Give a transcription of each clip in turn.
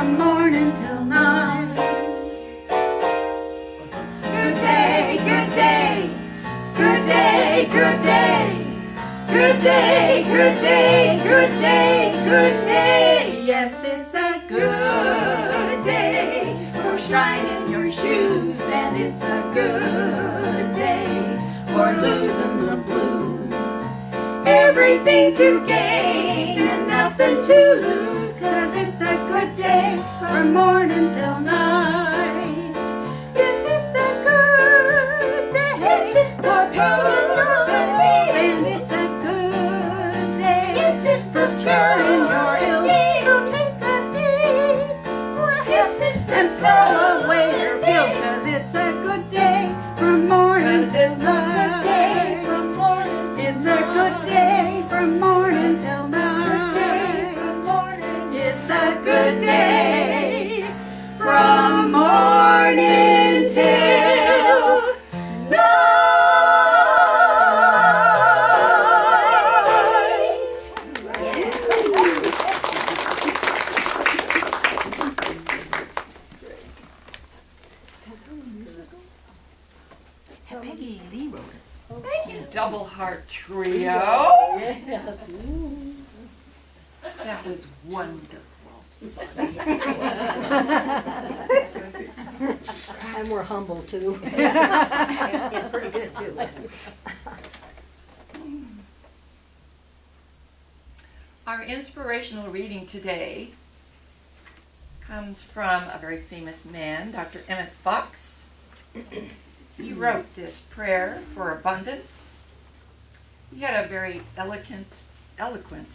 from morning till night. Good day, good day, good day, good day. Good day, good day, good day, good day. Yes, it's a good day for shining your shoes, and it's a good day for losing the blues. Everything to gain and nothing to lose, 'cause it's a good day from morning till night. Yes, it's a good day for paying your bills, and it's a good day for curing your ills. So take a deep breath and throw away your pills, 'cause it's a good day from morning till night. It's a good day from morning till night. It's a good day from morning till Peggy Lee wrote it. Thank you, Double Heart Trio. Yes. That was wonderful. And we're humble too. Yeah, pretty good too. Our inspirational reading today comes from a very famous man, Dr. Emmett Fox. He wrote this prayer for abundance. He had a very eloquent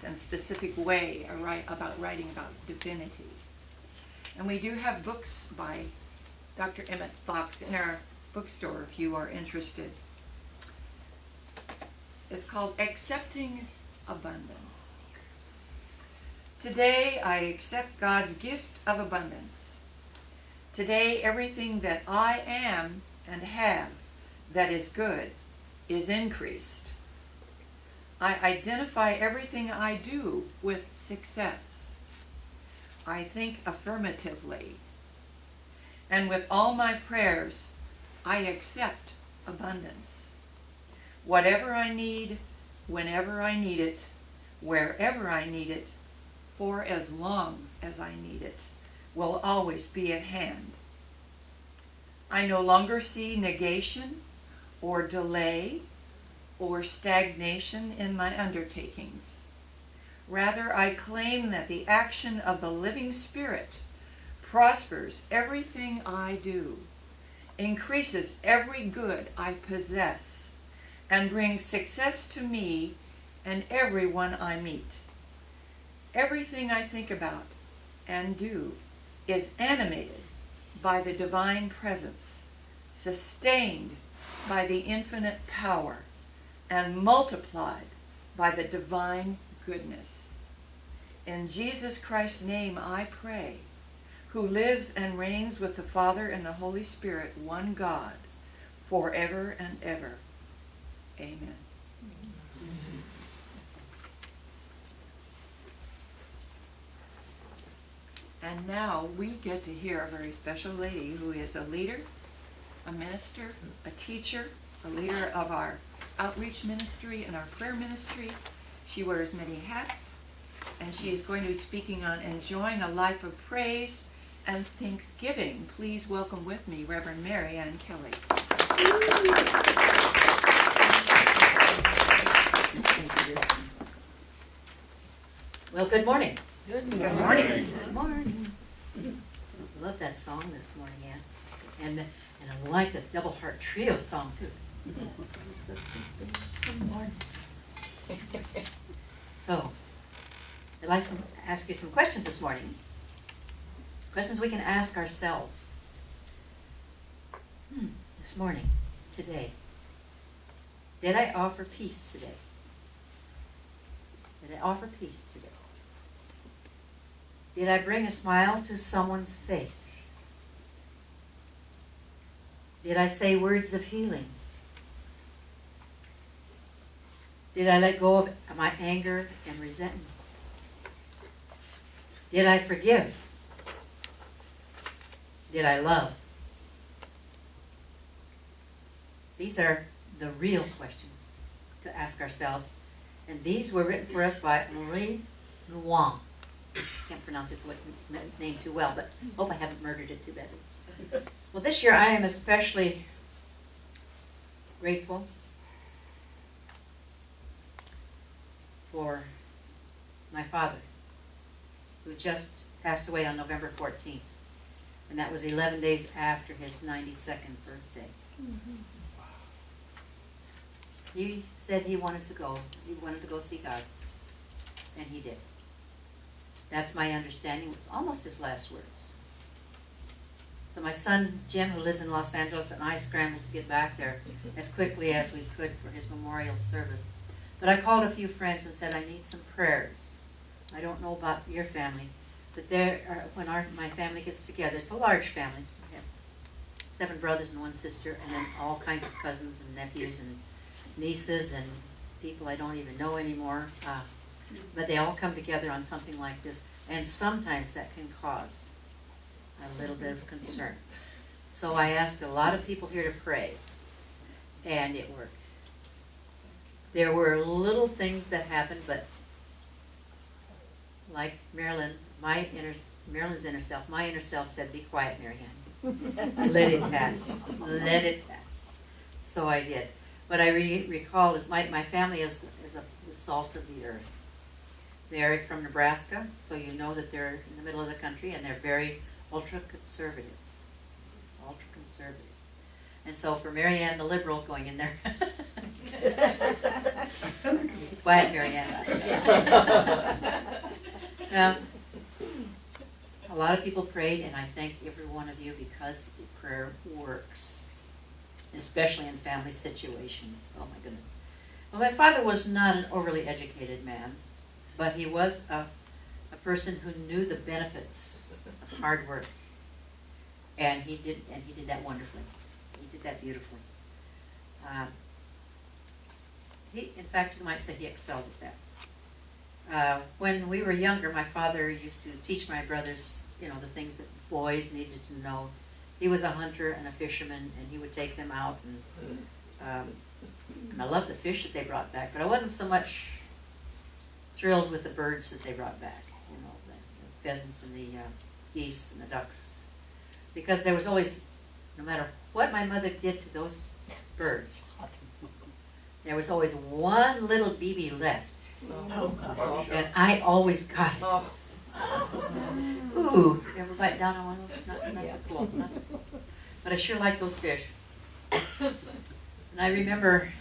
and specific way about writing about divinity. And we do have books by Dr. Emmett Fox in our bookstore if you are interested. It's called Accepting Abundance. Today I accept God's gift of abundance. Today everything that I am and have that is good is increased. I identify everything I do with success. I think affirmatively. And with all my prayers, I accept abundance. Whatever I need, whenever I need it, wherever I need it, for as long as I need it, will always be at hand. I no longer see negation or delay or stagnation in my undertakings. Rather, I claim that the action of the living Spirit prospers everything I do, increases every good I possess, and brings success to me and everyone I meet. Everything I think about and do is animated by the divine presence, sustained by the infinite power, and multiplied by the divine goodness. In Jesus Christ's name I pray, who lives and reigns with the Father and the Holy Spirit, one God, forever and ever. Amen. And now we get to hear a very special lady who is a leader, a minister, a teacher, a leader of our outreach ministry and our prayer ministry. She wears many hats, and she is going to be speaking on enjoying a life of praise and thanksgiving. Please welcome with me Reverend Mary Ann Kelley. Well, good morning. Good morning. Good morning. I love that song this morning, Ann. And I like the Double Heart Trio song, too. Good morning. So, I'd like to ask you some questions this morning. Questions we can ask ourselves. This morning, today, did I offer peace today? Did I offer peace today? Did I bring a smile to someone's face? Did I say words of healing? Did I let go of my anger and resentment? Did I forgive? did I love? These are the real questions to ask ourselves. And these were written for us by Henri Nouwen. Can't pronounce his name too well, but hope I haven't murdered it too badly. Well, this year I am especially grateful for my father, who just passed away on November 14th. And that was 11 days after his 92nd birthday. He said he wanted to go see God. And he did. That's my understanding. It was almost his last words. So my son, Jim, who lives in Los Angeles, and I scrambled to get back there as quickly as we could for his memorial service. But I called a few friends and said, I need some prayers. I don't know about your family, but when my family gets together, it's a large family. I have 7 brothers and 1 sister, and then all kinds of cousins and nephews and nieces and people I don't even know anymore. But they all come together on something like this, and sometimes that can cause a little bit of concern. So I asked a lot of people here to pray, and it worked. There were little things that happened, but like Marilyn's inner self, my inner self said, be quiet, Marianne. Let it pass. Let it pass. So I did. What I recall is my family is the salt of the earth. They're from Nebraska, so you know that they're in the middle of the country, and they're very ultra-conservative. Ultra-conservative. And so for Marianne, the liberal, going in there. Be quiet, Marianne. Now, a lot of people prayed, and I thank every one of you because prayer works, especially in family situations. Oh my goodness. Well, my father was not an overly educated man, but he was a person who knew the benefits of hard work, and he did that wonderfully. He did that beautifully. In fact, you might say he excelled at that. When we were younger, my father used to teach my brothers, the things that boys needed to know. He was a hunter and a fisherman, and he would take them out, and I loved the fish that they brought back, but I wasn't so much thrilled with the birds that they brought back, the pheasants and the geese and the ducks, because there was always, no matter what my mother did to those birds, there was always one little BB left, and I always got it. Ooh, you ever bite down on one of those? Not so cool, not so cool. But I sure like those fish. And I remember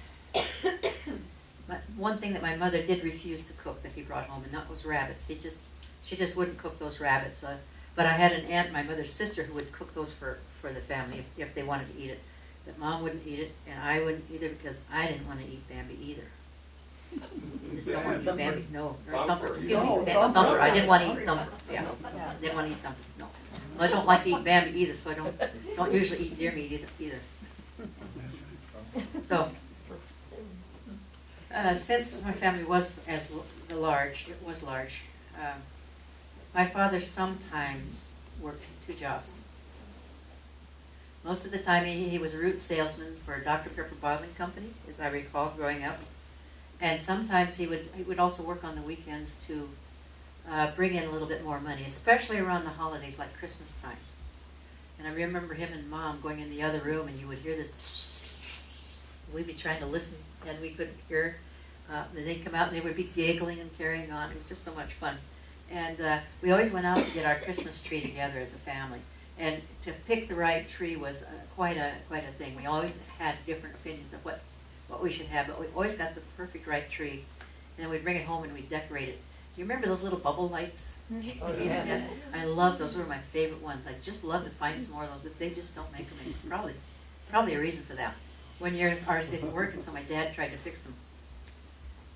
one thing that my mother did refuse to cook that he brought home, and that was rabbits. She just wouldn't cook those rabbits. But I had an aunt, my mother's sister, who would cook those for the family if they wanted to eat it. But Mom wouldn't eat it, and I wouldn't either because I didn't want to eat Bambi either. You just don't want to eat Bambi. No, or Thumper. Excuse me, Thumper. I didn't want to eat Thumper. Yeah, didn't want to eat Thumper. No. Well, I don't like to eat Bambi either, so I don't usually eat deer meat either. So, since my family was large, my father sometimes worked 2 jobs. Most of the time he was a route salesman for a Dr. Pepper bottling company, as I recall growing up. And sometimes he would also work on the weekends to bring in a little bit more money, especially around the holidays like Christmas time. And I remember him and Mom going in the other room, and you would hear this pss, pss, pss, pss. We'd be trying to listen, and we couldn't hear. Then they'd come out, and they would be giggling and carrying on. It was just so much fun. And we always went out to get our Christmas tree together as a family. And to pick the right tree was quite a thing. We always had different opinions of what we should have, but we always got the perfect right tree. And then we'd bring it home and we'd decorate it. Do you remember those little bubble lights? I love those. Those were my favorite ones. I just love to find some more of those, but they just don't make them anymore. Probably a reason for that. One year ours didn't work, and so my dad tried to fix them.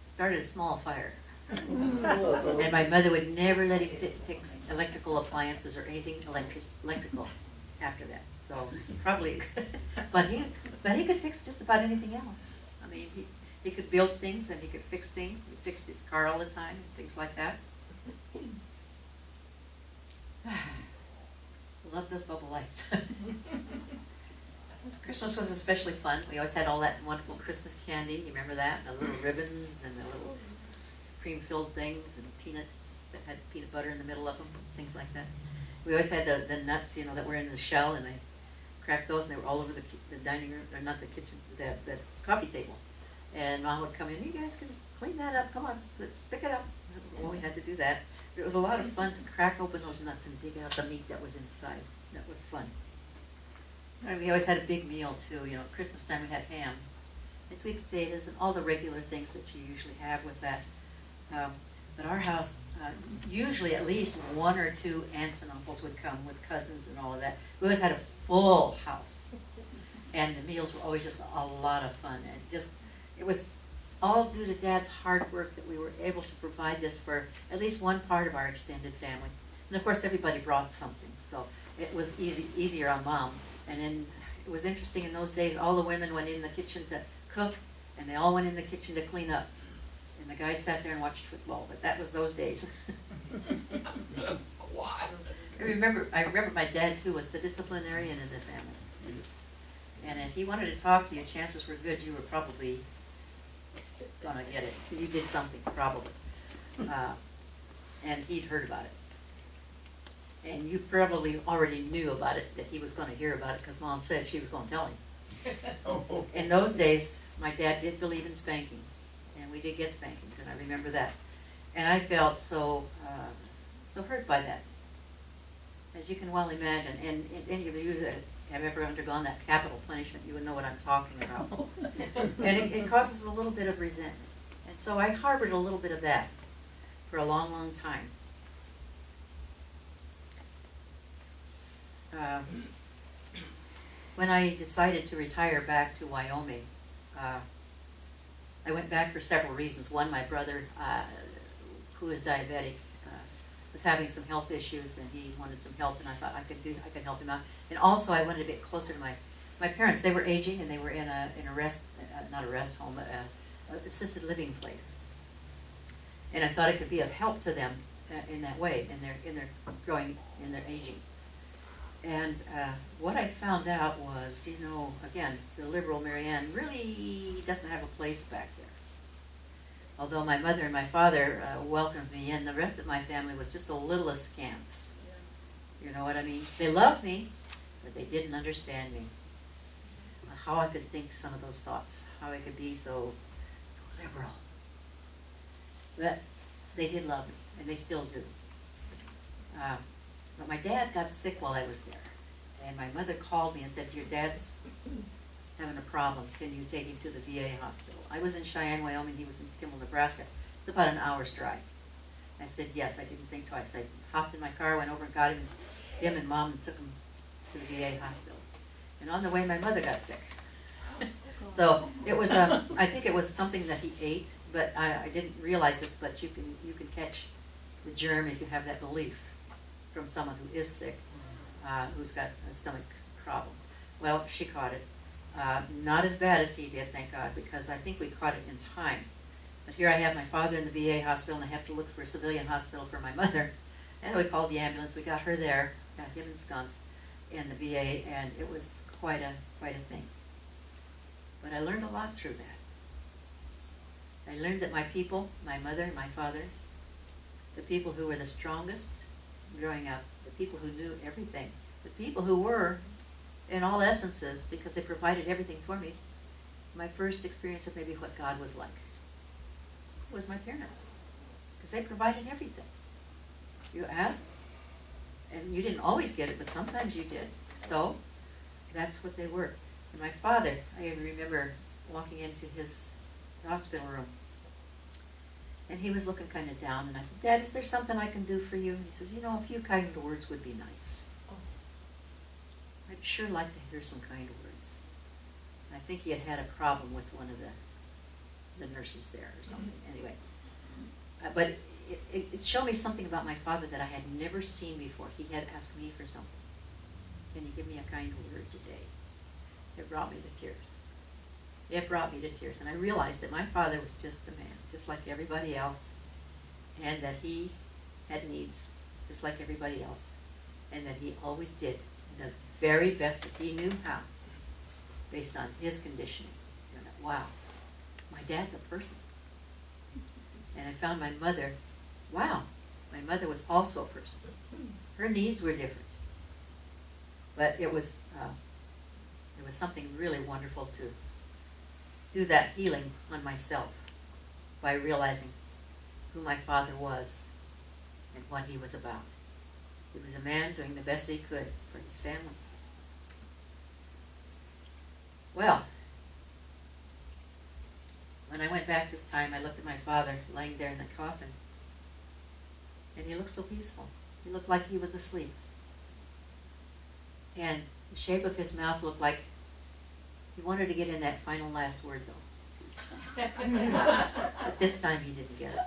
Started a small fire. And my mother would never let him fix electrical appliances or anything electrical after that. So probably, but he could fix just about anything else. I mean, he could build things and he could fix things. He fixed his car all the time and things like that. love those bubble lights. Christmas was especially fun. We always had all that wonderful Christmas candy. You remember that? The little ribbons and the little cream-filled things and peanuts that had peanut butter in the middle of them, things like that. We always had the nuts, you know, that were in the shell, and I cracked those, and they were all over the dining room, or not the kitchen, the coffee table. And Mom would come in, you guys can clean that up, come on, let's pick it up. Well, we had to do that. But it was a lot of fun to crack open those nuts and dig out the meat that was inside. That was fun. And we always had a big meal too, you know, at Christmas time we had ham and sweet potatoes and all the regular things that you usually have with that. But our house, usually at least one or two aunts and uncles would come with cousins and all of that. We always had a full house. And the meals were always just a lot of fun. And it was all due to Dad's hard work that we were able to provide this for at least one part of our extended family. And of course everybody brought something, so it was easier on Mom. And then it was interesting in those days, all the women went in the kitchen to cook, and they all went in the kitchen to clean up. And the guys sat there and watched football, but that was those days. I remember my dad too was the disciplinarian in the family. And if he wanted to talk to you, chances were good you were probably gonna get it. You did something, probably. And he'd heard about it. And you probably already knew about it, that he was gonna hear about it, because Mom said she was gonna tell him. In those days, my dad did believe in spanking, and we did get spankings, and I remember that. And I felt so hurt by that, as you can well imagine. And any of you that have ever undergone that capital punishment, you would know what I'm talking about. And it causes a little bit of resentment. And so I harbored a little bit of that for a long, long time. When I decided to retire back to Wyoming, I went back for several reasons. One, my brother, who is diabetic, was having some health issues, and he wanted some help, and I thought I could help him out. And also, I wanted to get closer to my parents. They were aging, and they were in a not a rest home, but an assisted living place. And I thought it could be of help to them in that way, in their aging. And what I found out was, you know, again, the liberal Marianne really doesn't have a place back there. Although my mother and my father welcomed me in, the rest of my family was just a little askance. You know what I mean? They loved me, but they didn't understand me. How I could think some of those thoughts, how I could be so liberal. But they did love me, and they still do. But my dad got sick while I was there, and my mother called me and said, your dad's having a problem, can you take him to the VA hospital? I was in Cheyenne, Wyoming, he was in Kimball, Nebraska. It's about an hour's drive. I said yes, I didn't think twice. I hopped in my car, went over and got him and Mom, and took him to the VA hospital. And on the way, my mother got sick. So it was, I think it was something that he ate, but I didn't realize this, but you can catch the germ if you have that belief from someone who is sick, who's got a stomach problem. Well, she caught it. Not as bad as he did, thank God, because I think we caught it in time. But here I have my father in the VA hospital, and I have to look for a civilian hospital for my mother. And we called the ambulance. We got her there, got him ensconced in the VA, and it was quite a thing. But I learned a lot through that. I learned that my people, my mother and my father, the people who were the strongest growing up, the people who knew everything, the people who were, in all essences, because they provided everything for me, my first experience of maybe what God was like was my parents, because they provided everything. You asked, and you didn't always get it, but sometimes you did. So that's what they were. And my father, I remember walking into his hospital room, and he was looking kind of down, and I said, Dad, is there something I can do for you? And he says, you know, a few kind words would be nice. I'd sure like to hear some kind words. I think he had had a problem with one of the nurses there or something, anyway. But it showed me something about my father that I had never seen before. He had asked me for something. Can you give me a kind word today? It brought me to tears. It brought me to tears. And I realized that my father was just a man, just like everybody else, and that he had needs, just like everybody else. and that he always did the very best that he knew how, based on his conditioning. And I thought, wow, my dad's a person. And I found my mother, wow, my mother was also a person. Her needs were different. But it was something really wonderful to do that healing on myself by realizing who my father was and what he was about. He was a man doing the best he could for his family. Well, when I went back this time, I looked at my father laying there in the coffin, and he looked so peaceful. He looked like he was asleep. And the shape of his mouth looked like he wanted to get in that final last word, though. But this time he didn't get it.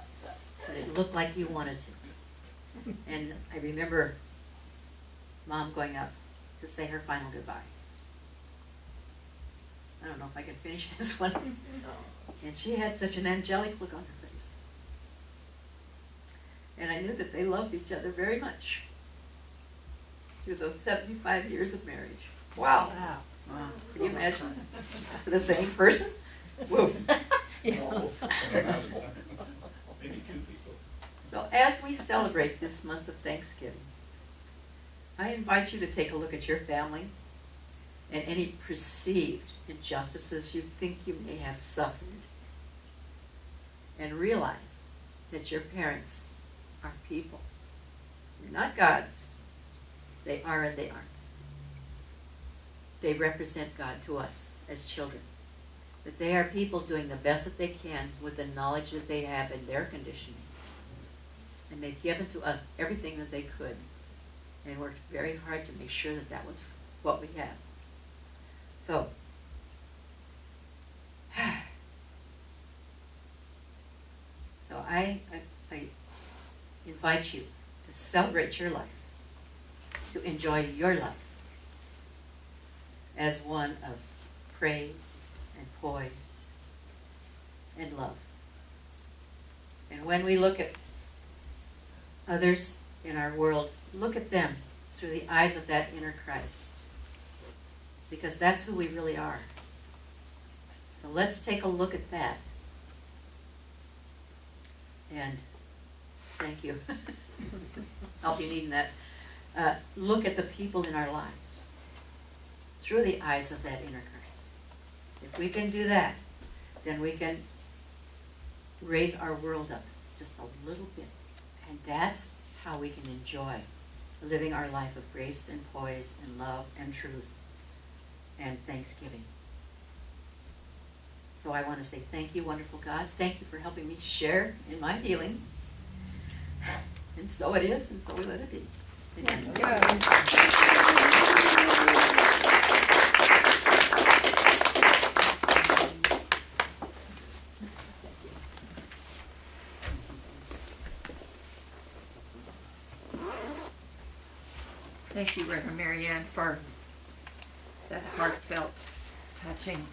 But it looked like he wanted to. And I remember Mom going up to say her final goodbye. I don't know if I can finish this one. And she had such an angelic look on her face. And I knew that they loved each other very much through those 75 years of marriage. Wow. Wow. Can you imagine? The same person? Whoa. Maybe two people. So as we celebrate this month of Thanksgiving, I invite you to take a look at your family and any perceived injustices you think you may have suffered, and realize that your parents are people. They're not gods. They are and they aren't. They represent God to us as children. That they are people doing the best that they can with the knowledge that they have in their conditioning. And they've given to us everything that they could, and worked very hard to make sure that that was what we have. So, I invite you to celebrate your life, to enjoy your life as one of praise and poise and love. And when we look at others in our world, look at them through the eyes of that inner Christ, because that's who we really are. So let's take a look at that. And thank you. I'll be needing that. Look at the people in our lives through the eyes of that inner Christ. If we can do that, then we can raise our world up just a little bit. And that's how we can enjoy living our life of grace and poise and love and truth and thanksgiving. So I want to say thank you, wonderful God. Thank you for helping me share in my healing. And so it is, and so we let it be. Thank you. Thank you, Reverend Marianne, for that heartfelt, touching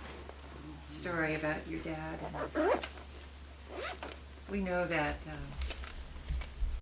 story about your dad. And we know that